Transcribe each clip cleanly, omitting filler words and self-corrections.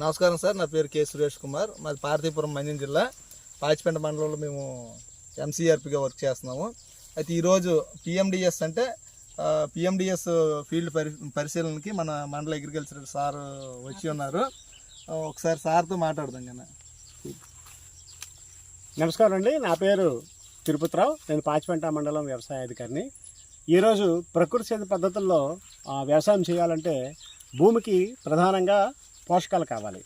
నమస్కారం సార్, నా పేరు కె సురేష్ కుమార్. మాది పార్తీపురం మంజం జిల్లా పాచిపెంట మండలంలో మేము ఎంసీఆర్పీగా వర్క్ చేస్తున్నాము. అయితే ఈరోజు పిఎండిఎస్ అంటే పిఎండిఎస్ ఫీల్డ్ పరిశీలనకి మన మండల అగ్రికల్చర్ సార్ వచ్చి ఉన్నారు. ఒకసారి సార్తో మాట్లాడదాం కదా. నమస్కారం అండి, నా పేరు తిరుపతిరావు. నేను పాచిపెంట మండలం వ్యవసాయ అధికారిని. ఈరోజు ప్రకృతి సేద్య పద్ధతుల్లో వ్యవసాయం చేయాలంటే భూమికి ప్రధానంగా పోషకాలు కావాలి.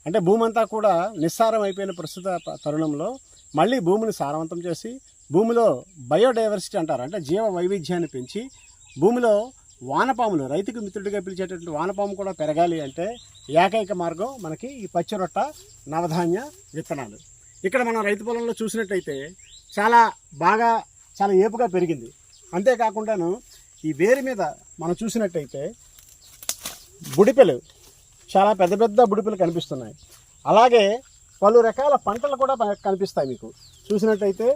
అంటే భూమి అంతా కూడా నిస్సారం అయిపోయిన ప్రస్తుత తరుణంలో మళ్ళీ భూమిని సారవంతం చేసి భూమిలో బయోడైవర్సిటీ అంటారు, అంటే జీవ వైవిధ్యాన్ని పెంచి భూమిలో వానపాములు, రైతుకు మిత్రుడిగా పిలిచేటటువంటి వానపాము కూడా పెరగాలి అంటే ఏకైక మార్గం మనకి ఈ పచ్చిరొట్ట నవధాన్య విత్తనాలు. ఇక్కడ మనం రైతు పొలంలో చూసినట్టయితే చాలా ఏపుగా పెరిగింది. అంతేకాకుండాను ఈ వేరు మీద మనం చూసినట్టయితే బుడిపెలు, చాలా పెద్ద పెద్ద బుడిపెలు కనిపిస్తున్నాయి. అలాగే పలు రకాల పంటలు కూడా కనిపిస్తాయి మీకు. చూసినట్టయితే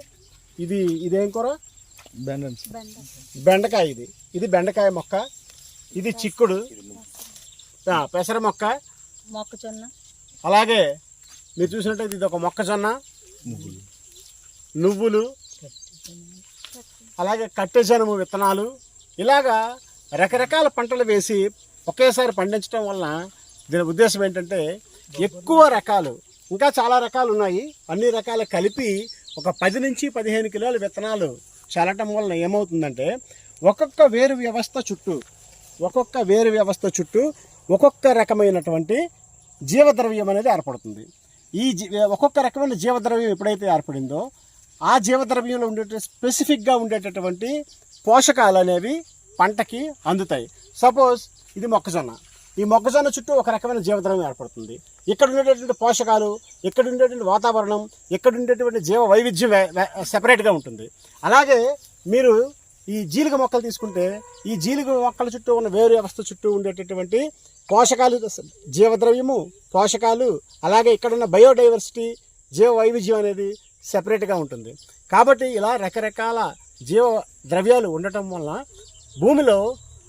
ఇదేం కూర? బెండకాయ. ఇది బెండకాయ మొక్క, ఇది చిక్కుడు, పెసర మొక్క, మొక్కజొన్న. అలాగే మీరు చూసినట్టయితే ఇది ఒక మొక్కజొన్న, నువ్వులు, అలాగే కట్టెజనుము విత్తనాలు. ఇలాగా రకరకాల పంటలు వేసి ఒకేసారి పండించడం వలన దీని ఉద్దేశం ఏంటంటే ఎక్కువ రకాలు, ఇంకా చాలా రకాలు ఉన్నాయి, అన్ని రకాలు కలిపి ఒక 10 నుంచి 15 కిలోల విత్తనాలు చల్లటం వలన ఏమవుతుందంటే ఒక్కొక్క వేరు వ్యవస్థ చుట్టూ ఒక్కొక్క రకమైనటువంటి జీవద్రవ్యం అనేది ఏర్పడుతుంది. ఈ ఒక్కొక్క రకమైన జీవద్రవ్యం ఎప్పుడైతే ఏర్పడిందో ఆ జీవద్రవ్యంలో స్పెసిఫిక్గా ఉండేటటువంటి పోషకాలు అనేవి పంటకి అందుతాయి. సపోజ్ ఇది మొక్కజొన్న. ఈ మొక్కజొన్న చుట్టూ ఒక రకమైన జీవద్రవ్యం ఏర్పడుతుంది. ఇక్కడ ఉండేటటువంటి పోషకాలు, ఇక్కడ ఉండేటువంటి వాతావరణం, ఇక్కడ ఉండేటువంటి జీవ వైవిధ్యం సెపరేట్గా ఉంటుంది. అలాగే మీరు ఈ జీలిక మొక్కలు తీసుకుంటే ఈ జీలిక మొక్కల చుట్టూ ఉన్న వేరు వ్యవస్థ చుట్టూ ఉండేటటువంటి పోషకాలు, జీవద్రవ్యము, పోషకాలు, అలాగే ఇక్కడ ఉన్న బయోడైవర్సిటీ, జీవ వైవిధ్యం అనేది సెపరేట్గా ఉంటుంది. కాబట్టి ఇలా రకరకాల జీవ ద్రవ్యాలు ఉండటం వలన భూమిలో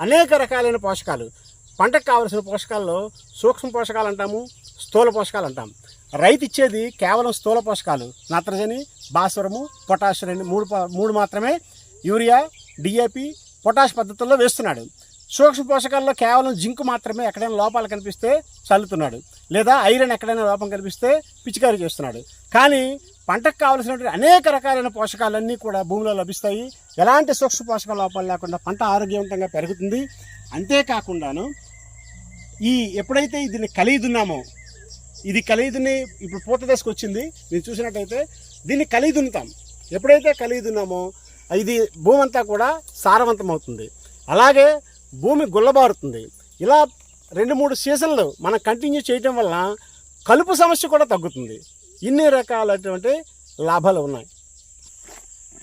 అనేక రకాలైన పోషకాలు, పంటకు కావలసిన పోషకాల్లో సూక్ష్మ పోషకాలు అంటాము, స్థూల పోషకాలు అంటాం. రైతు ఇచ్చేది కేవలం స్థూల పోషకాలు, నత్రజని, భాస్వరము, పొటాషియం మూడు మాత్రమే యూరియా, డిఏపి, పొటాష్ పద్ధతుల్లో వేస్తున్నాడు. సూక్ష్మ పోషకాల్లో కేవలం జింక్ మాత్రమే ఎక్కడైనా లోపాలు కనిపిస్తే చల్లుతున్నాడు, లేదా ఐరన్ ఎక్కడైనా లోపం కనిపిస్తే పిచికారీ చేస్తున్నాడు. కానీ పంటకు కావలసినటువంటి అనేక రకాలైన పోషకాలన్నీ కూడా భూమిలో లభిస్తాయి. ఎలాంటి సూక్ష్మ పోషక లోపాలు లేకుండా పంట ఆరోగ్యవంతంగా పెరుగుతుంది. అంతేకాకుండాను ఎప్పుడైతే దీన్ని కలిదున్నామో, ఇది కలిదుని ఇప్పుడు పూత దశకు వచ్చింది, మీరు చూసినట్టయితే దీన్ని కలిదున్నుతాం. ఎప్పుడైతే కలిదున్నామో ఇది భూమి అంతా కూడా సారవంతం అవుతుంది. అలాగే భూమి గుల్లబారుతుంది. ఇలా 2-3 సీజన్లు మనం కంటిన్యూ చేయటం వల్ల కలుపు సమస్య కూడా తగ్గుతుంది. ఇన్ని రకాలైనటువంటి లాభాలు ఉన్నాయి.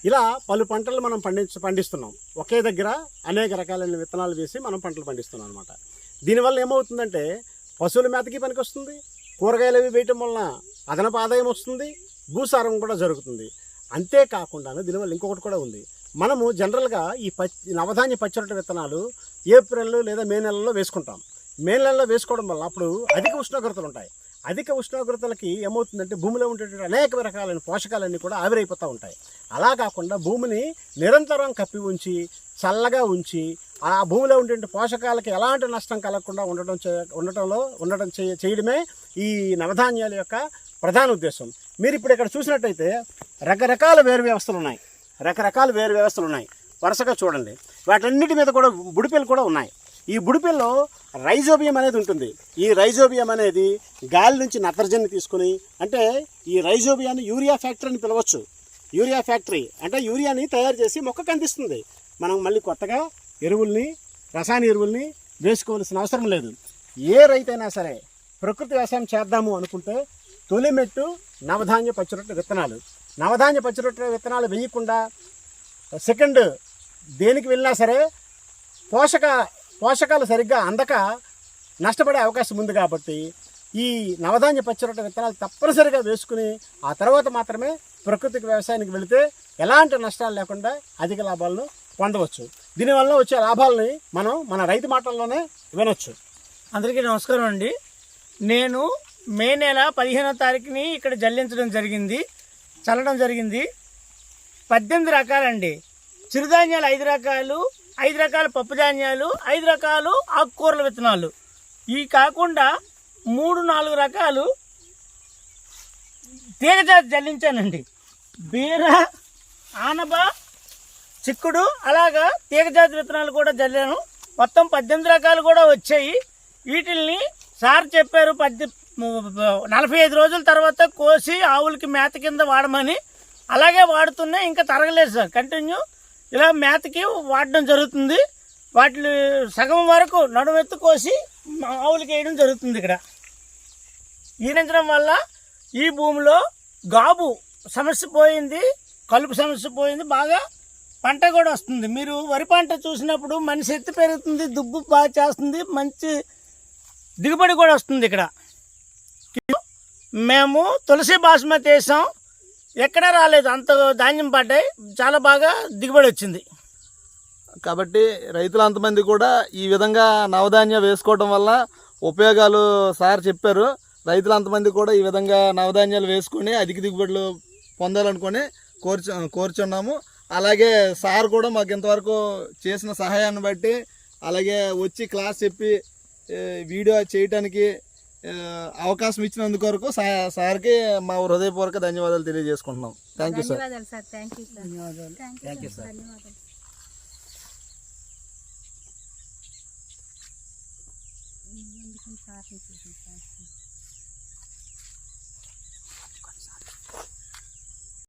ఇలా పలు పంటలు మనం పండిస్తున్నాం. ఒకే దగ్గర అనేక రకాలైన విత్తనాలు వేసి మనం పంటలు పండిస్తున్నాం అనమాట. దీనివల్ల ఏమవుతుందంటే పశువుల మేతకి పనికి వస్తుంది, కూరగాయలు అవి వేయటం వలన అదనపు ఆదాయం వస్తుంది, భూసారం కూడా జరుగుతుంది. అంతేకాకుండా దీనివల్ల ఇంకొకటి కూడా ఉంది. మనము జనరల్గా ఈ నవధాన్య పచ్చిరొట్ట విత్తనాలు ఏప్రిల్ లేదా మే నెలలో వేసుకుంటాం. మే నెలలో వేసుకోవడం వల్ల అప్పుడు అధిక ఉష్ణోగ్రతలు ఉంటాయి. అధిక ఉష్ణోగ్రతలకి ఏమవుతుందంటే భూమిలో ఉండేటువంటి అనేక రకాలైన పోషకాలన్నీ కూడా ఆవిరైపోతూ ఉంటాయి. అలా కాకుండా భూమిని నిరంతరం కప్పి ఉంచి, చల్లగా ఉంచి, ఆ భూమిలో ఉండే పోషకాలకి ఎలాంటి నష్టం కలగకుండా చేయడమే ఈ నవధాన్యాల యొక్క ప్రధాన ఉద్దేశం. మీరు ఇప్పుడు ఇక్కడ చూసినట్టయితే రకరకాల వేరు వ్యవస్థలు ఉన్నాయి. వరుసగా చూడండి. వాటన్నిటి మీద కూడా బుడిపెలు కూడా ఉన్నాయి. ఈ బుడిపెల్లో రైజోబియం అనేది ఉంటుంది. ఈ రైజోబియం అనేది గాలి నుంచి నత్రజని తీసుకుని, అంటే ఈ రైజోబియాన్ని యూరియా ఫ్యాక్టరీ అని పిలవచ్చు. యూరియా ఫ్యాక్టరీ అంటే యూరియాని తయారు చేసి మొక్కకు అందిస్తుంది. మనం మళ్ళీ కొత్తగా రసాయన ఎరువుల్ని వేసుకోవాల్సిన అవసరం లేదు. ఏ రైతైనా సరే ప్రకృతి వ్యవసాయం చేద్దాము అనుకుంటే తొలి మెట్టు నవధాన్య పచ్చిరొట్ట విత్తనాలు. నవధాన్య పచ్చిరొట్ట విత్తనాలు వేయకుండా సెకండ్ దేనికి వెళ్ళినా సరే పోషకాలు సరిగ్గా అందక నష్టపడే అవకాశం ఉంది. కాబట్టి ఈ నవధాన్య పచ్చిరొట్ట విత్తనాలు తప్పనిసరిగా వేసుకుని ఆ తర్వాత మాత్రమే ప్రకృతికి వ్యవసాయానికి వెళితే ఎలాంటి నష్టాలు లేకుండా అధిక లాభాలను పొందవచ్చు. దీనివల్ల వచ్చే లాభాలని మనం మన రైతు మాటల్లోనే వినొచ్చు. అందరికీ నమస్కారం అండి. నేను మే నెల 15వ తారీఖుని ఇక్కడ చల్లడం జరిగింది. 18 రకాలండి. చిరుధాన్యాలు 5 రకాలు, 5 రకాల పప్పు ధాన్యాలు, 5 రకాలు ఆకుకూరల విత్తనాలు. ఇవి కాకుండా 3-4 రకాలు తీగజాతి జల్లించానండి. బీర, ఆనబ, చిక్కుడు, అలాగా తీగజాతి విత్తనాలు కూడా జల్లాను. మొత్తం 18 రకాలు కూడా వచ్చాయి. వీటిల్ని సార్ చెప్పారు 45 రోజుల తర్వాత కోసి ఆవులకి మేత కింద వాడమని. అలాగే వాడుతున్నాయి, ఇంకా తరగలేదు సార్. కంటిన్యూ ఇలా మేతకి వాడడం జరుగుతుంది. వాటిని సగం వరకు నడుమెత్తు కోసి ఆవులకి వేయడం జరుగుతుంది. ఇక్కడ ఈరించడం వల్ల ఈ భూమిలో గాబు సమస్య పోయింది, కలుపు సమస్య పోయింది, బాగా పంట కూడా వస్తుంది. మీరు వరి పంట చూసినప్పుడు మనిషి ఎత్తు పెరుగుతుంది, దుబ్బు బాగా చేస్తుంది, మంచి దిగుబడి కూడా వస్తుంది. ఇక్కడ మేము తులసి బాస్మతి వేసాం, ఎక్కడా రాలేదు, అంత ధాన్యం పడ్డాయి, చాలా బాగా దిగుబడి వచ్చింది. కాబట్టి రైతులు అంతమంది కూడా ఈ విధంగా నవధాన్యం వేసుకోవడం వల్ల ఉపయోగాలు సార్ చెప్పారు. రైతులు అంతమంది కూడా ఈ విధంగా నవధాన్యాలు వేసుకొని అధిక దిగుబడులు పొందాలనుకొని కోరుచున్నాము. అలాగే సార్ కూడా మాకు ఇంతవరకు చేసిన సహాయాన్ని బట్టి, అలాగే వచ్చి క్లాస్ చెప్పి వీడియో చేయడానికి అవకాశం ఇచ్చినందుకు వరకు సార్కి మా హృదయపూర్వక ధన్యవాదాలు తెలియజేసుకుంటున్నాం. Thank you sir. ధన్యవాదాలు సార్.